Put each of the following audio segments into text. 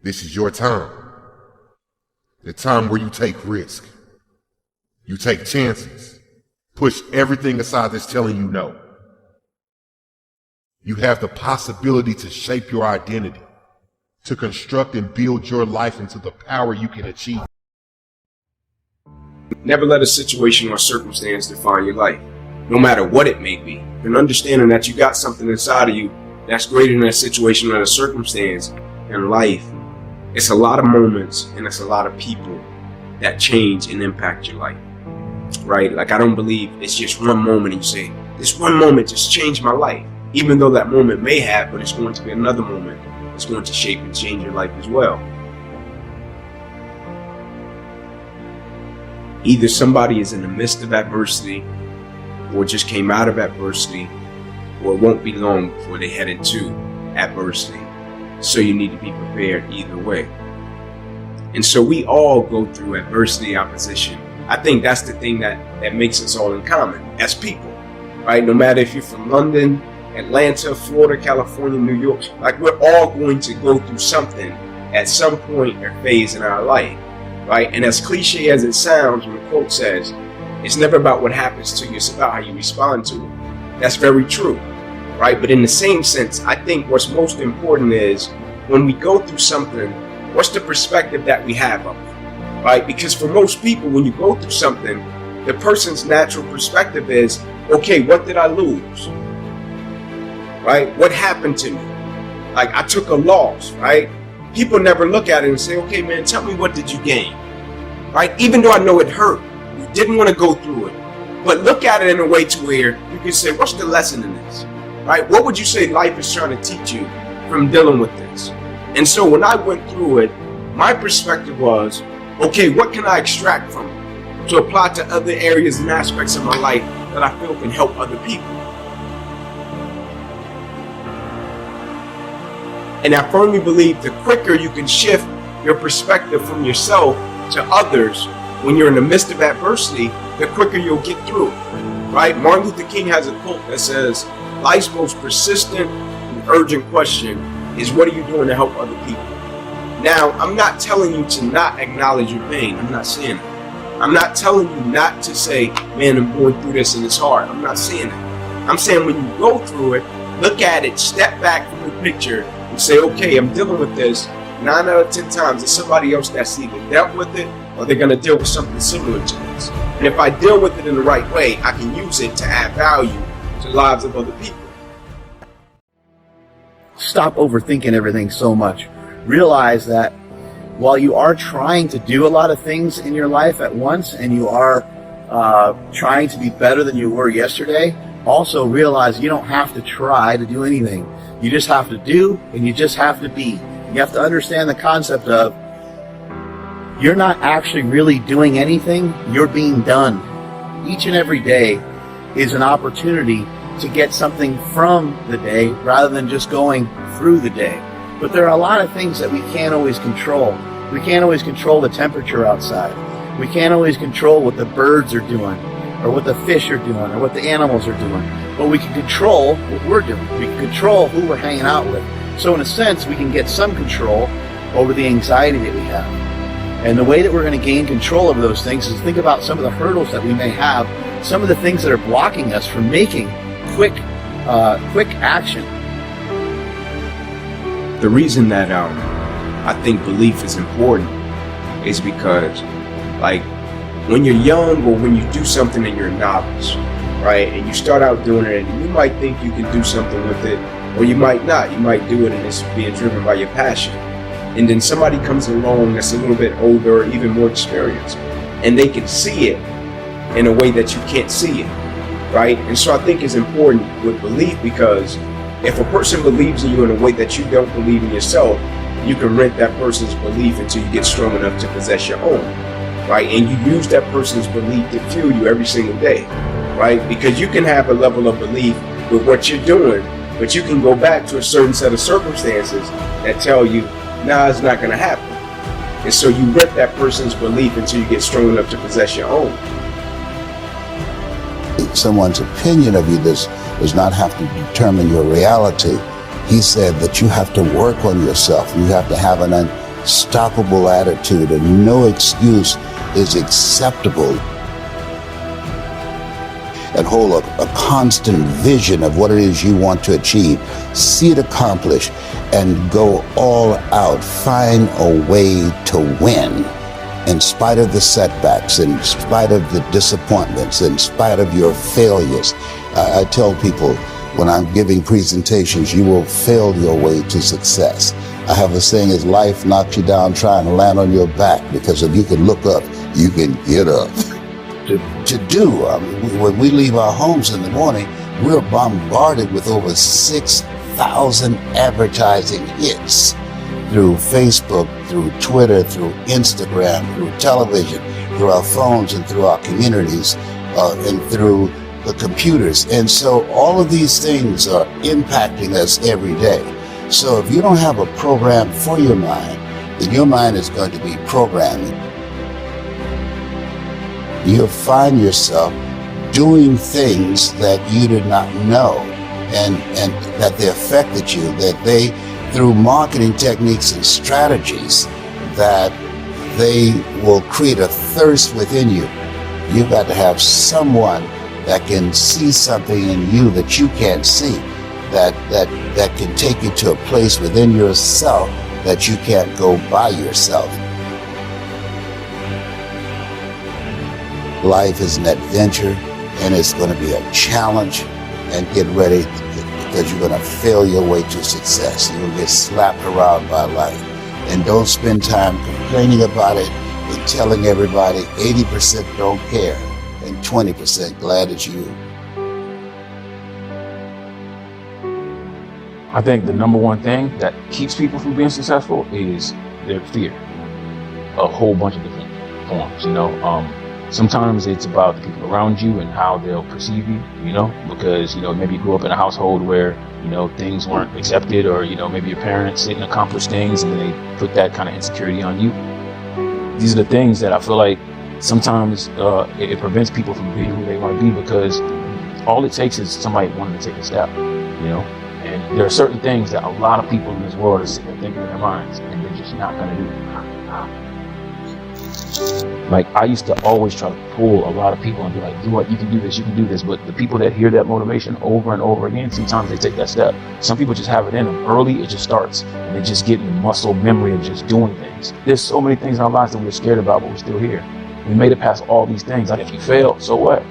This is your time. The time where you take risk. You take chances. Push everything aside that's telling you no. You have the possibility to shape your identity, to construct and build your life into the power you can achieve. Never let a situation or circumstance define your life, no matter what it may be. And understanding that you got something inside of you that's greater than a situation or a circumstance in life. It's a lot of moments and it's a lot of people that change and impact your life, right? Like, I don't believe it's just one moment and you say, this one moment just changed my life. Even though that moment may have, but it's going to be another moment that's going to shape and change your life as well. Either somebody is in the midst of adversity or just came out of adversity, or it won't be long before they head into adversity. So you need to be prepared either way. And so we all go through adversity, opposition. I think that's the thing that makes us all in common as people, right? No matter if you're from London, Atlanta, Florida, California, New York, like, we're all going to go through something at some point or phase in our life, right? And as cliche as it sounds, when the quote says, it's never about what happens to you, it's about how you respond to it. That's very true, right? But in the same sense, I think what's most important is when we go through something, what's the perspective that we have of it, right? Because for most people, when you go through something, the person's natural perspective is, okay, what did I lose? Right? What happened to me? Like, I took a loss, right? People never look at it and say, okay, man, tell me, what did you gain? Right? Even though I know it hurt, you didn't want to go through it, but look at it in a way to where you can say, what's the lesson in this? Right? What would you say life is trying to teach you from dealing with this? And so when I went through it, my perspective was, okay, what can I extract from it to apply to other areas and aspects of my life that I feel can help other people? And I firmly believe the quicker you can shift your perspective from yourself to others when you're in the midst of adversity, the quicker you'll get through it, right? Martin Luther King has a quote that says, life's most persistent and urgent question is, what are you doing to help other people? Now, I'm not telling you to not acknowledge your pain. I'm not saying that. I'm not telling you not to say, man, I'm going through this and it's hard. I'm not saying that. I'm saying when you go through it, look at it, step back from the picture, and say, okay, I'm dealing with this. 9 out of 10 times, it's somebody else that's either dealt with it or they're going to deal with something similar to this. And if I deal with it in the right way, I can use it to add value to the lives of other people. Stop overthinking everything so much. Realize that while you are trying to do a lot of things in your life at once, and you are trying to be better than you were yesterday, also realize you don't have to try to do anything. You just have to do, and you just have to be. You have to understand the concept of you're not actually really doing anything, you're being done. Each and every day is an opportunity to get something from the day rather than just going through the day. But there are a lot of things that we can't always control. We can't always control the temperature outside. We can't always control what the birds are doing, or what the fish are doing, or what the animals are doing. But we can control what we're doing. We can control who we're hanging out with. So in a sense, we can get some control over the anxiety that we have. And the way that we're going to gain control over those things is think about some of the hurdles that we may have, some of the things that are blocking us from making quick action. The reason that I think belief is important is because, like, when you're young or when you do something and you're a novice, right, and you start out doing it, and you might think you can do something with it, or you might not. You might do it and it's being driven by your passion. And then somebody comes along that's a little bit older or even more experienced, and they can see it in a way that you can't see it, right? And so I think it's important with belief, because if a person believes in you in a way that you don't believe in yourself, you can rent that person's belief until you get strong enough to possess your own, right? And you use that person's belief to fuel you every single day, right? Because you can have a level of belief with what you're doing, but you can go back to a certain set of circumstances that tell you, nah, it's not going to happen. And so you rent that person's belief until you get strong enough to possess your own. Someone's opinion of you does not have to determine your reality. He said that you have to work on yourself. You have to have an unstoppable attitude, and no excuse is acceptable. And hold a constant vision of what it is you want to achieve. See it accomplished and go all out. Find a way to win. In spite of the setbacks, in spite of the disappointments, in spite of your failures. I tell people when I'm giving presentations, you will fail your way to success. I have a saying is life knocks you down trying to land on your back, because if you can look up, you can get up. When we leave our homes in the morning, we're bombarded with over 6,000 advertising hits through Facebook, through Twitter, through Instagram, through television, through our phones and through our communities, and through the computers. And so all of these things are impacting us every day. So if you don't have a program for your mind, then your mind is going to be programming. You'll find yourself doing things that you did not know, and that they affected you, that they, through marketing techniques and strategies, that they will create a thirst within you. You've got to have someone that can see something in you that you can't see, that can take you to a place within yourself that you can't go by yourself. Life is an adventure, and it's going to be a challenge, and get ready, because you're going to fail your way to success. You'll get slapped around by life. And don't spend time complaining about it and telling everybody 80% don't care and 20% glad it's you. I think the number one thing that keeps people from being successful is their fear. A whole bunch of different forms, Sometimes it's about the people around you and how they'll perceive you, because, maybe you grew up in a household where, things weren't accepted, or, maybe your parents didn't accomplish things and they put that kind of insecurity on you. These are the things that I feel like sometimes it prevents people from being who they want to be, because all it takes is somebody wanting to take a step, And there are certain things that a lot of people in this world are sitting there thinking in their minds, and they're just not going to do. Like, I used to always try to pull a lot of people and be like, you can do this. But the people that hear that motivation over and over again, sometimes they take that step. Some people just have it in them early. It just starts, and they just get in the muscle memory of just doing things. There's so many things in our lives that we're scared about, but we're still here. We made it past all these things. Like, if you fail, so what?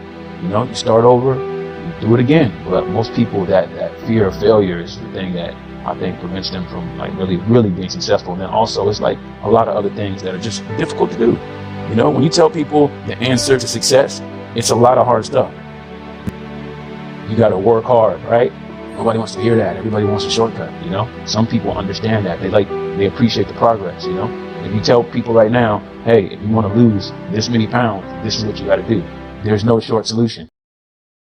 You start over, you do it again. But most people, that fear of failure is the thing that I think prevents them from really, really being successful. And then also, it's like a lot of other things that are just difficult to do. When you tell people the answer to success, it's a lot of hard stuff. You got to work hard, right? Nobody wants to hear that. Everybody wants a shortcut, Some people understand that. They appreciate the progress, If you tell people right now, hey, if you want to lose this many pounds, this is what you got to do. There's no short solution.